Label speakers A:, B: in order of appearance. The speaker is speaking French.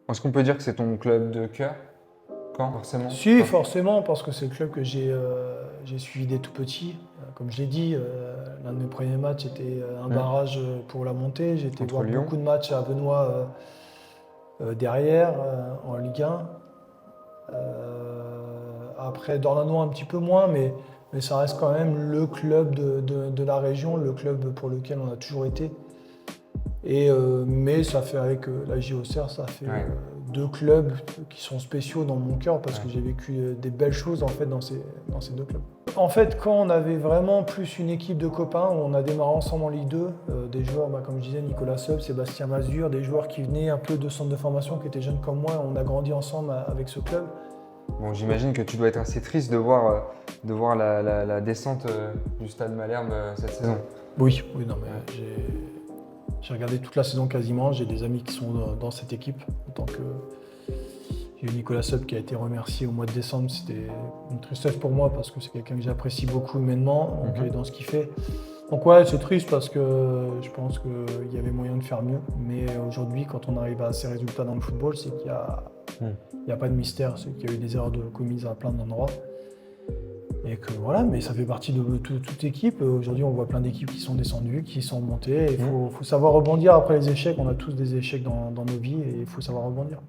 A: Est-ce qu'on peut dire que c'est ton club de cœur? Quand, forcément?
B: Si, forcément, parce que c'est le club que j'ai suivi dès tout petit. Comme je l'ai dit, l'un de mes premiers matchs était un barrage pour la montée. J'ai été
A: Contre
B: voir
A: Lyon.
B: beaucoup de matchs à Benoît derrière, en Ligue 1. Après, Dornano un petit peu moins, mais ça reste quand même le club de la région, le club pour lequel on a toujours été. Mais ça fait avec la JOCR, ça fait
A: Ouais.
B: deux clubs qui sont spéciaux dans mon cœur parce
A: Ouais.
B: que j'ai vécu des belles choses en fait dans ces deux clubs. En fait, quand on avait vraiment plus une équipe de copains, où on a démarré ensemble en Ligue 2, des joueurs, comme je disais, Nicolas Seub, Sébastien Mazur, des joueurs qui venaient un peu de centre de formation, qui étaient jeunes comme moi, on a grandi ensemble avec ce club.
A: Bon, j'imagine que tu dois être assez triste de voir la descente du Stade Malherbe cette saison.
B: Oui, non, mais j'ai regardé toute la saison quasiment. J'ai des amis qui sont dans cette équipe. J'ai eu Nicolas Seub qui a été remercié au mois de décembre. C'était une tristesse pour moi parce que c'est quelqu'un que j'apprécie beaucoup humainement dans ce qu'il fait. Donc ouais, c'est triste parce que je pense qu'il y avait moyen de faire mieux. Mais aujourd'hui, quand on arrive à ces résultats dans le football, c'est qu'il n'y a pas de mystère. C'est qu'il y a eu des erreurs commises à plein d'endroits. Et que voilà, mais ça fait partie de toute équipe. Aujourd'hui, on voit plein d'équipes qui sont descendues, qui sont montées. Il faut savoir rebondir après les échecs. On a tous des échecs dans nos vies et il faut savoir rebondir.